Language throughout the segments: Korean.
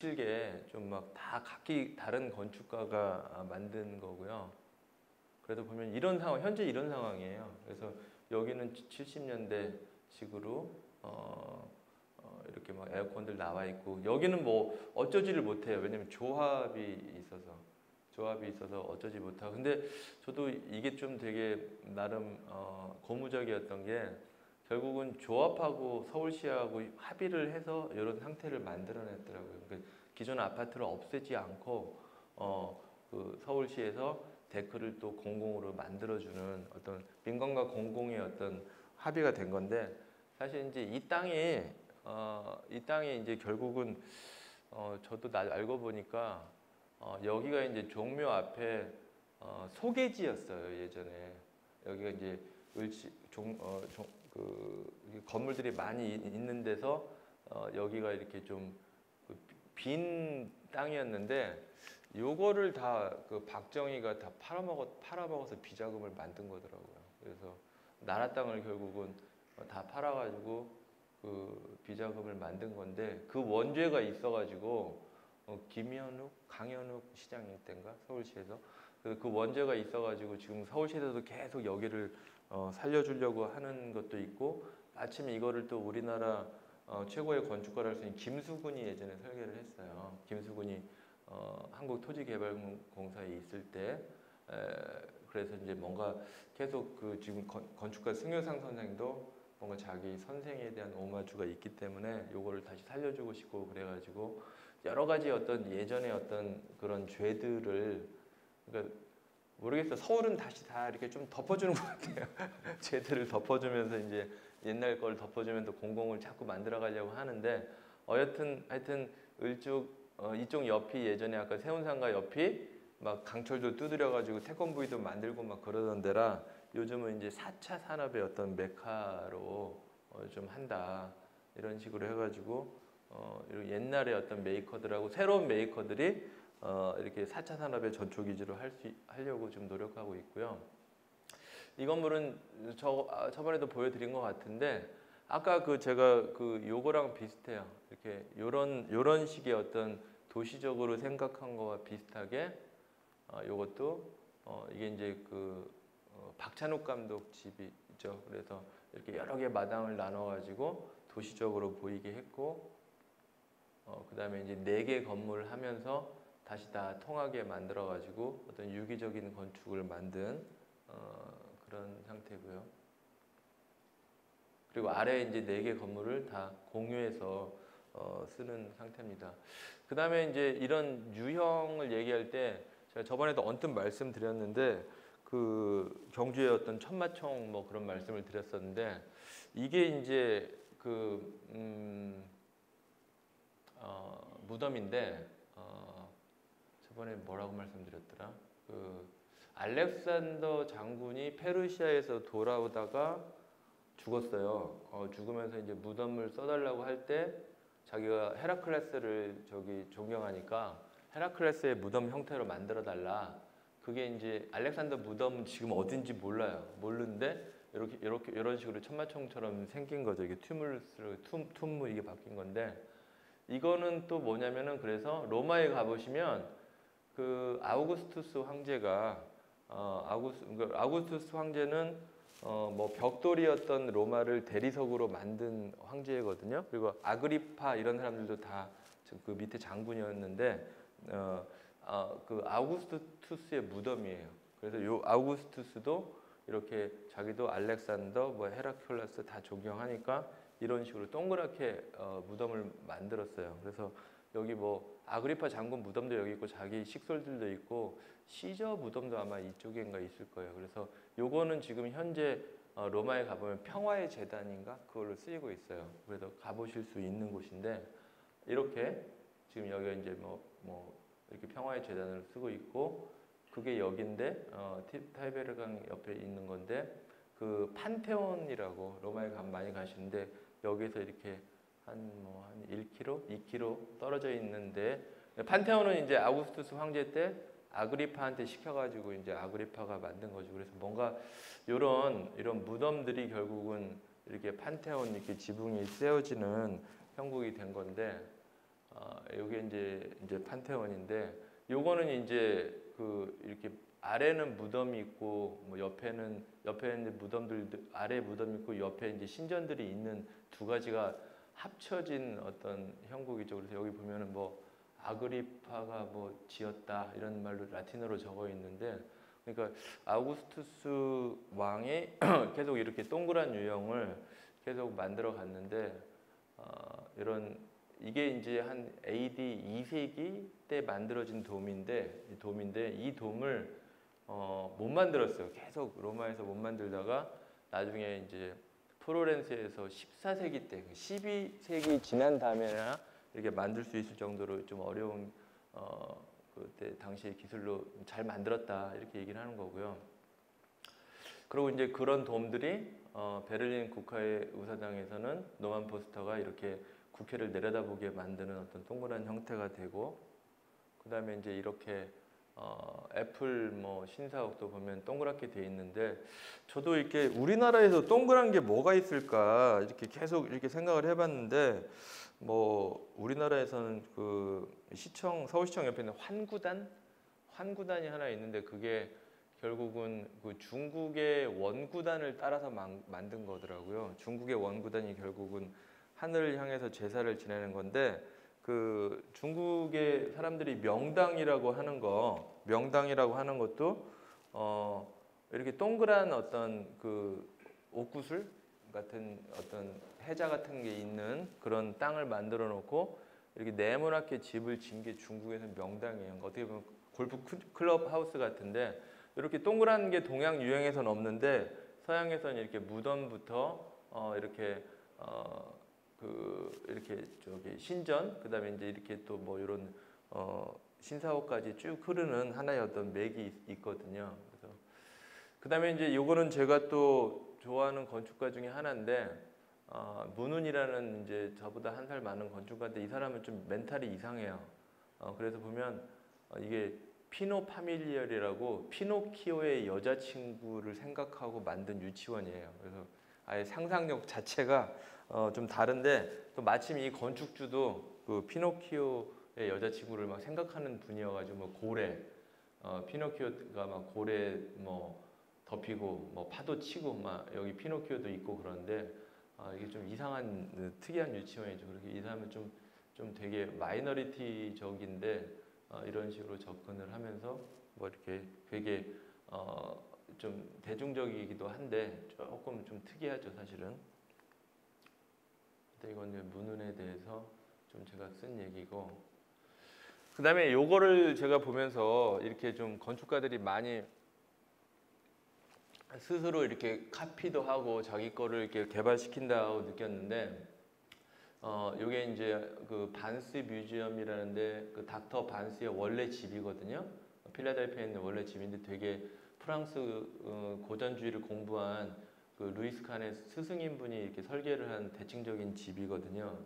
실게 좀 막 다 각기 다른 건축가가 만든 거고요. 그래도 보면 이런 상황, 현재 이런 상황이에요. 그래서 여기는 70년대 식으로 이렇게 막 에어컨들 나와 있고, 여기는 뭐 어쩌지를 못해요. 왜냐면 조합이 있어서 어쩌지 못하고. 근데 저도 이게 좀 되게 나름 고무적이었던 게, 결국은 조합하고 서울시하고 합의를 해서 이런 상태를 만들어냈더라고요. 그러니까 기존 아파트를 없애지 않고 그 서울시에서 데크를 또 공공으로 만들어주는 어떤 민간과 공공의 어떤 합의가 된 건데, 사실 이제 이 땅이 이제 결국은 저도 알고 보니까 여기가 이제 종묘 앞에 소개지였어요, 예전에. 여기가 이제 건물들이 많이 있는 데서 여기가 이렇게 좀 빈 땅이었는데, 요거를 다 그 박정희가 다 팔아먹어서 비자금을 만든 거더라고요. 그래서 나라 땅을 결국은 다 팔아가지고 그 비자금을 만든 건데, 그 원죄가 있어가지고 김현욱, 강현욱 시장일 때인가 서울시에서 그 원죄가 있어가지고 지금 서울시에서도 계속 여기를 살려주려고 하는 것도 있고, 마침 이거를 또 우리나라 최고의 건축가를 할 수 있는 김수근이 예전에 설계를 했어요. 김수근이 한국토지개발공사에 있을 때, 그래서 이제 뭔가 계속 그 지금 건축가 승효상 선생도 뭔가 자기 선생에 대한 오마주가 있기 때문에 요거를 다시 살려주고 싶고, 그래가지고 여러 가지 어떤 예전의 어떤 그런 죄들을, 그러니까 모르겠어요. 서울은 다시 다 이렇게 좀 덮어주는 것 같아요. 죄들을 덮어주면서 이제 옛날 걸 덮어주면서 공공을 자꾸 만들어 가려고 하는데, 하여튼 이쪽 옆이 예전에 아까 세운상가 옆이 막 강철도 두드려 가지고 태권브이도 만들고 막 그러던 데라, 요즘은 이제 4차 산업의 어떤 메카로 좀 한다, 이런 식으로 해가지고 옛날의 어떤 메이커들하고 새로운 메이커들이 이렇게 4차 산업의 전초 기지로 하려고 좀 노력하고 있고요. 이 건물은 저번에도 보여드린 것 같은데, 아까 제가 요거랑 비슷해요. 이렇게 요런 식의 어떤 도시적으로 생각한 거와 비슷하게 요것도 이게 이제 박찬욱 감독 집이죠. 그래서 이렇게 여러 개 마당을 나눠 가지고 도시적으로 보이게 했고, 그다음에 이제 4개 건물을 하면서 다시 다 통하게 만들어 가지고 어떤 유기적인 건축을 만든 그런 상태고요. 그리고 아래에 이제 4개 건물을 다 공유해서 쓰는 상태입니다. 그 다음에 이제 이런 유형을 얘기할 때, 제가 저번에도 언뜻 말씀드렸는데, 그 경주의 어떤 천마총 뭐 그런 말씀을 드렸었는데, 이게 이제 무덤인데, 저번에 뭐라고 말씀드렸더라? 알렉산더 장군이 페르시아에서 돌아오다가 죽었어요. 죽으면서 이제 무덤을 써달라고 할 때, 자기가 헤라클레스를 존경하니까 헤라클레스의 무덤 형태로 만들어 달라. 그게 이제 알렉산더 무덤은 지금 어딘지 몰라요. 모르는데 이런 식으로 천마총처럼 생긴 거죠. 이게 툼무 이게 바뀐 건데, 이거는 또 뭐냐면은, 그래서 로마에 가보시면 그 아우구스투스 황제가 아우구스투스 황제는 뭐 벽돌이었던 로마를 대리석으로 만든 황제거든요. 그리고 아그리파 이런 사람들도 다 그 밑에 장군이었는데, 그 아우구스투스의 무덤이에요. 그래서 요 아우구스투스도 이렇게 자기도 알렉산더, 뭐 헤라클레스 다 존경하니까 이런 식으로 동그랗게 무덤을 만들었어요. 그래서 여기 뭐 아그리파 장군 무덤도 여기 있고, 자기 식솔들도 있고, 시저 무덤도 아마 이쪽인가 있을 거예요. 그래서 요거는 지금 현재 로마에 가보면 평화의 재단인가 그걸로 쓰이고 있어요. 그래서 가보실 수 있는 곳인데, 이렇게 지금 여기가 이제 뭐 이렇게 평화의 재단을 쓰고 있고, 그게 여기인데 타이베르강 옆에 있는 건데, 그 판테온이라고 로마에 많이 가시는데, 여기서 이렇게 한 1km, 2km 떨어져 있는데, 판테온은 이제 아우구스투스 황제 때 아그리파한테 시켜가지고 이제 아그리파가 만든 거죠. 그래서 뭔가 이런 무덤들이 결국은 이렇게 판테온 이렇게 지붕이 세워지는 형국이 된 건데, 요게 이제 판테온인데 요거는 이제 그 이렇게 아래는 무덤이 있고 뭐 옆에는 이제 무덤들 아래 무덤이 있고 옆에 이제 신전들이 있는 두 가지가 합쳐진 어떤 형국이죠. 그래서 여기 보면은 뭐 아그리파가 뭐 지었다 이런 말로 라틴어로 적어 있는데 그러니까 아우구스투스 왕이 계속 이렇게 동그란 유형을 계속 만들어 갔는데 이런 이게 이제 한 AD 2세기 때 만들어진 돔인데 이 돔을 못 만들었어요. 계속 로마에서 못 만들다가 나중에 이제 플로렌스에서 14세기 때 12세기 지난 다음에나 이렇게 만들 수 있을 정도로 좀 어려운 그때 당시의 기술로 잘 만들었다 이렇게 얘기를 하는 거고요. 그리고 이제 그런 돔들이 베를린 국가의 의사당에서는 노만 포스터가 이렇게 국회를 내려다보게 만드는 어떤 동그란 형태가 되고 그 다음에 이제 이렇게 애플 뭐 신사옥도 보면 동그랗게 돼 있는데 저도 이렇게 우리나라에서 동그란 게 뭐가 있을까 이렇게 계속 이렇게 생각을 해봤는데 뭐 우리나라에서는 그 서울시청 옆에 있는 환구단이 하나 있는데 그게 결국은 그 중국의 원구단을 따라서 만든 거더라고요. 중국의 원구단이 결국은 하늘을 향해서 제사를 지내는 건데 그 중국의 사람들이 명당이라고 하는 것도 이렇게 동그란 어떤 그 옥구슬 같은 어떤 해자 같은 게 있는 그런 땅을 만들어 놓고 이렇게 네모나게 집을 진 게 중국에서는 명당이에요. 어떻게 보면 골프 클럽 하우스 같은데 이렇게 동그란 게 동양 유행에서는 없는데 서양에서는 이렇게 무덤부터 이렇게 이렇게 저기 신전 그다음에 이제 이렇게 또 뭐 이런 신사옥까지 쭉 흐르는 하나의 어떤 맥이 있거든요. 그래서 그다음에 이제 요거는 제가 또 좋아하는 건축가 중에 하나인데 문운이라는 이제 저보다 한 살 많은 건축가인데 이 사람은 좀 멘탈이 이상해요. 그래서 보면 이게 피노 파밀리얼이라고 피노키오의 여자친구를 생각하고 만든 유치원이에요. 그래서 아예 상상력 자체가 좀 다른데 또 마침 이 건축주도 그 피노키오의 여자친구를 막 생각하는 분이어가지고 뭐 고래 피노키오가 막 고래 뭐 덮이고 뭐 파도 치고 막 여기 피노키오도 있고 그런데 이게 좀 이상한 특이한 유치원이죠. 그렇게 이 사람은 좀 되게 마이너리티적인데 이런 식으로 접근을 하면서 뭐 이렇게 되게 좀 대중적이기도 한데 조금 좀 특이하죠 사실은. 근데 이건 이제 문운에 대해서 좀 제가 쓴 얘기고 그 다음에 요거를 제가 보면서 이렇게 좀 건축가들이 많이 스스로 이렇게 카피도 하고 자기 거를 이렇게 개발시킨다고 느꼈는데 요게 이제 그 반스 뮤지엄이라는데 그 닥터 반스의 원래 집이거든요. 필라델피아에 있는 원래 집인데 되게 프랑스 고전주의를 공부한 그 루이스 칸의 스승인 분이 이렇게 설계를 한 대칭적인 집이거든요.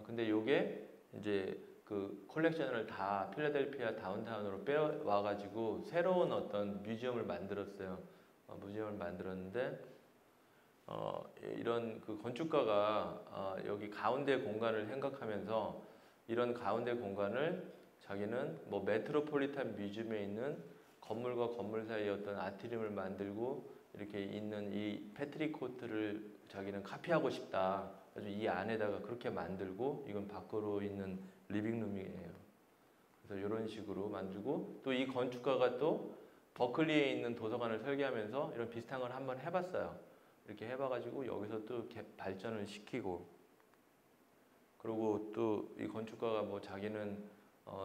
근데 요게 이제 그 컬렉션을 다 필라델피아 다운타운으로 빼와가지고 새로운 어떤 뮤지엄을 만들었어요. 뮤지엄을 만들었는데 이런 그 건축가가 여기 가운데 공간을 생각하면서 이런 가운데 공간을 자기는 뭐 메트로폴리탄 뮤지엄에 있는 건물과 건물 사이에 어떤 아트림을 만들고 이렇게 있는 이 패트릭 코트를 자기는 카피하고 싶다. 아주 이 안에다가 그렇게 만들고 이건 밖으로 있는 리빙룸이에요. 그래서 이런 식으로 만들고 또 이 건축가가 또 버클리에 있는 도서관을 설계하면서 이런 비슷한 걸 한번 해봤어요. 이렇게 해봐가지고 여기서 또 발전을 시키고 그리고 또 이 건축가가 뭐 자기는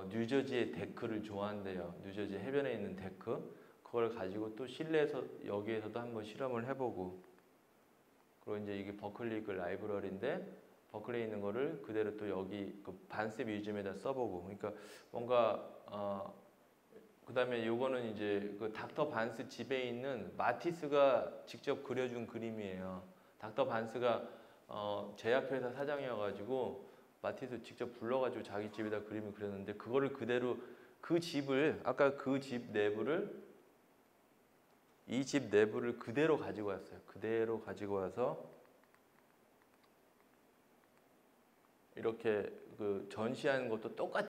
뉴저지의 데크를 좋아한대요. 뉴저지 해변에 있는 데크 그걸 가지고 또 실내에서 여기에서도 한번 실험을 해보고 그리고 이제 이게 버클리 그 라이브러리인데 버클리에 있는 거를 그대로 또 여기 그 반스 뮤지엄에다 써보고 그러니까 뭔가 그 다음에 요거는 이제 그 닥터 반스 집에 있는 마티스가 직접 그려준 그림이에요. 닥터 반스가 제약회사 사장이어가지고 마티스 직접 불러가지고 자기 집에다 그림을 그렸는데 그거를 그대로 그 집을 아까 그 집 내부를 이 집 내부를 그대로 가지고 왔어요. 그대로 가지고 와서 이렇게 그 전시하는 것도 똑같이